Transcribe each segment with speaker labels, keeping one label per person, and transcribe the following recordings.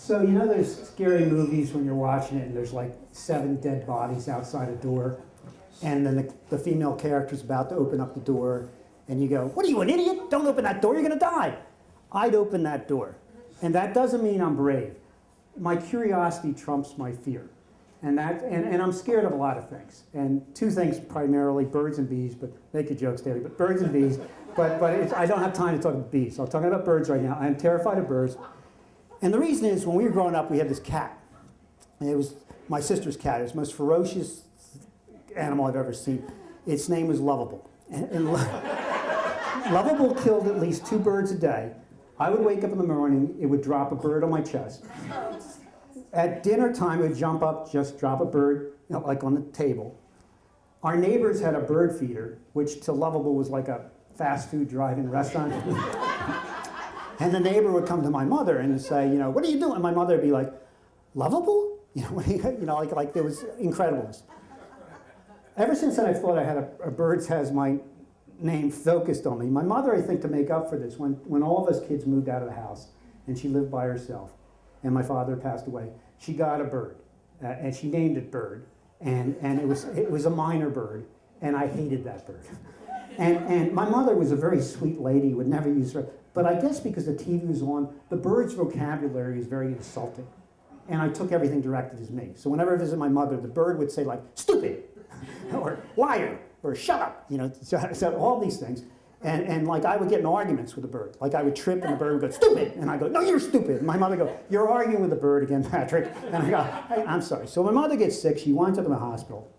Speaker 1: So, you know those scary movies when you're watching it and there's like 7 dead bodies outside a door, and then the female character's about to open up the door, and you go, "What are you, an idiot? Don't open that door, you're gonna die." I'd open that door. And that doesn't mean I'm brave. My curiosity trumps my fear. And I'm scared of a lot of things. And 2 things primarily, birds and bees, but make your jokes, Daily, but birds and bees. But I don't have time to talk about bees, so I'm talking about birds right now. I'm terrified of birds. And the reason is, when we were growing up, we had this cat. And it was my sister's cat. It was the most ferocious animal I've ever seen. Its name was Lovable. And Lovable killed at least 2 birds a day. I would wake up in the morning, it would drop a bird on my chest. At dinner time, it would jump up, just drop a bird, you know, like on the table. Our neighbors had a bird feeder, which to Lovable was like a fast food drive-in restaurant. And the neighbor would come to my mother and say, you know, "What are you doing?" And my mother would be like, "Lovable?" You know, like there was incredibleness. Ever since then, I thought I had a Birds Has my name focused on me. My mother, I think, to make up for this, when all of us kids moved out of the house and she lived by herself and my father passed away, she got a bird and she named it Bird, and it was a minor bird, and I hated that bird. And my mother was a very sweet lady, would never use her, but I guess because the TV was on, the bird's vocabulary is very insulting, and I took everything directed as me. So whenever I visit my mother, the bird would say like, "Stupid," or "Liar," or "Shut up," you know, so all these things. And like I would get in arguments with the bird. Like I would trip and the bird would go, "Stupid," and I go, "No, you're stupid." And my mother would go, "You're arguing with the bird again, Patrick." And I go, "Hey, I'm sorry." So my mother gets sick, she winds up in the hospital,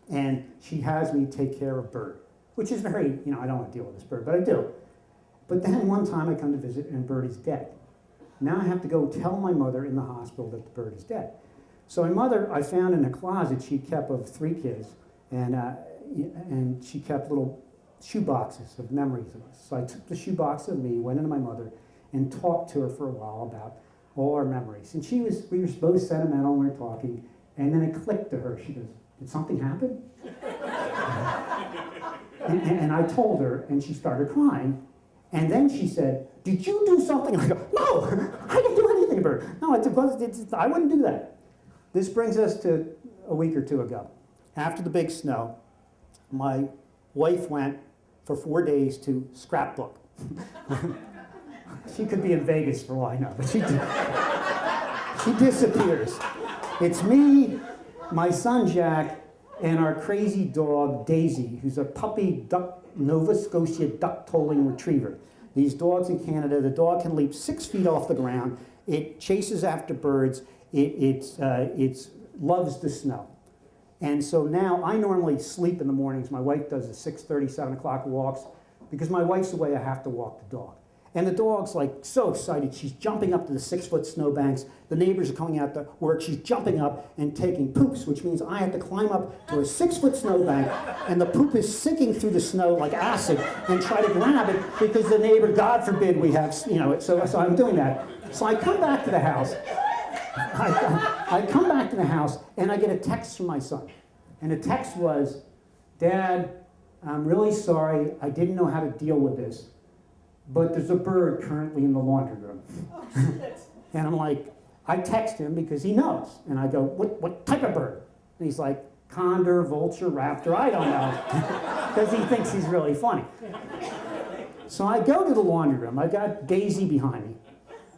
Speaker 1: and she has me take care of Bird, which is very, you know, I don't want to deal with this bird, but I do. But then one time I come to visit and Bird is dead. Now I have to go tell my mother in the hospital that the bird is dead. So my mother, I found in a closet she kept of 3 kids, and she kept little shoe boxes of memories of us. So I took the shoe box of me, went into my mother, and talked to her for a while about all our memories. And we were both sentimental and we were talking, and then it clicked to her. She goes, "Did something happen?" and I told her, and she started crying. And then she said, "Did you do something?" And I go, "No, I didn't do anything, Bird. No, I wouldn't do that." This brings us to a week or 2 ago. After the big snow, my wife went for 4 days to scrapbook. She could be in Vegas for all I know, but she disappears. It's me, my son Jack, and our crazy dog Daisy, who's a puppy Nova Scotia duck-tolling retriever. These dogs in Canada, the dog can leap 6 feet off the ground. It chases after birds. It loves the snow. And so now I normally sleep in the mornings. My wife does the 6:30, 7 o'clock walks. Because my wife's away, I have to walk the dog. And the dog's like so excited. She's jumping up to the 6-foot snowbanks. The neighbors are coming out to work. She's jumping up and taking poops, which means I have to climb up to a 6-foot snowbank, and the poop is sinking through the snow like acid, and try to grab it because the neighbor, God forbid, we have, you know, so I'm doing that. So I come back to the house. I come back to the house, and I get a text from my son. And the text was, "Dad, I'm really sorry. I didn't know how to deal with this, but there's a bird currently in the laundry room." And I'm like, I text him because he knows. And I go, what type of bird? And he's like, "Condor, vulture, raptor, I don't know." Because he thinks he's really funny. So I go to the laundry room. I got Daisy behind me.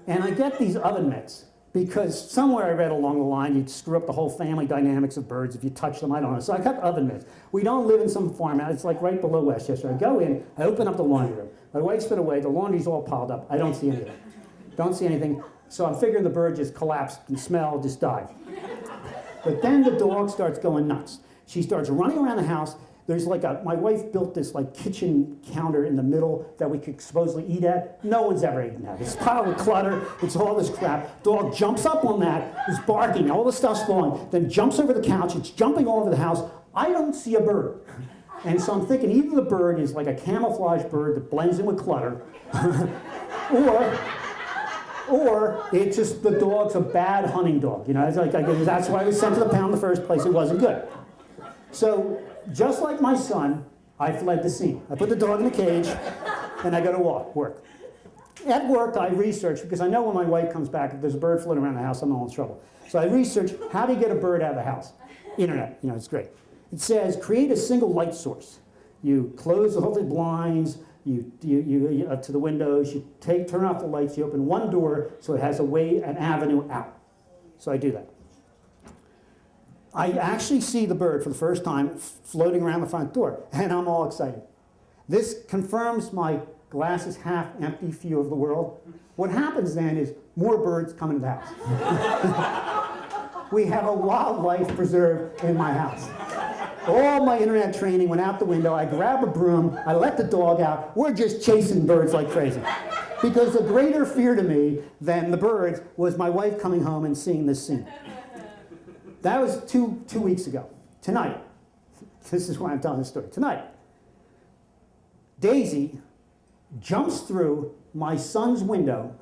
Speaker 1: And I get these oven mitts. Because somewhere I read along the line, you'd screw up the whole family dynamics of birds if you touch them. I don't know. So I got oven mitts. We don't live in some farmhouse. It's like right below Westchester. I go in, I open up the laundry room. My wife's been away. The laundry's all piled up. I don't see anything. Don't see anything. So I'm figuring the bird just collapsed and smell, just died. But then the dog starts going nuts. She starts running around the house. There's like my wife built this like kitchen counter in the middle that we could supposedly eat at. No one's ever eaten that. It's piled with clutter. It's all this crap. Dog jumps up on that, is barking, all the stuff's falling, then jumps over the couch. It's jumping all over the house. I don't see a bird. And so I'm thinking either the bird is like a camouflage bird that blends in with clutter, or it's just the dog's a bad hunting dog. You know, it's like that's why I was sent to the pound in the first place. It wasn't good. So just like my son, I fled the scene. I put the dog in the cage, and I go to work. At work, I researched, because I know when my wife comes back, if there's a bird floating around the house, I'm all in trouble. So I researched how to get a bird out of the house. Internet, it's great. It says, create a single light source. You close all the blinds, you up to the windows, you turn off the lights, you open one door so it has an avenue out. So I do that. I actually see the bird for the first time floating around the front door, and I'm all excited. This confirms my glass is half empty view of the world. What happens then is more birds come into the house. We have a wildlife preserve in my house. All my internet training went out the window. I grab a broom, I let the dog out. We're just chasing birds like crazy. Because the greater fear to me than the birds was my wife coming home and seeing this scene. That was two weeks ago. Tonight, this is why I'm telling this story. Tonight, Daisy jumps through my son's window,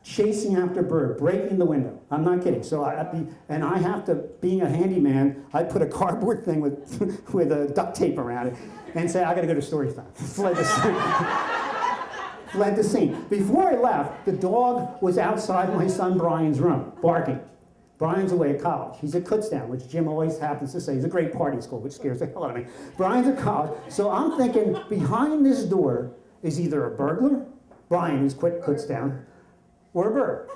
Speaker 1: chasing after a bird, breaking the window. I'm not kidding. So I have to, being a handyman, I put a cardboard thing with a duct tape around it and say, I got to go to story time. Fled the scene. Before I left, the dog was outside my son Brian's room, barking. Brian's away at college. He's at Kutztown, which Jim always happens to say is a great party school, which scares the hell out of me. Brian's at college. So I'm thinking behind this door is either a burglar, Brian, who's quit Kutztown, or a bird.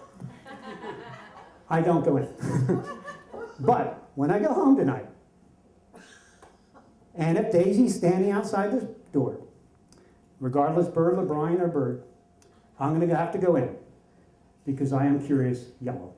Speaker 1: I don't go in. But when I go home tonight, and if Daisy's standing outside the door, regardless burglar, Brian, or bird, I'm going to have to go in. Because I am curious yellow.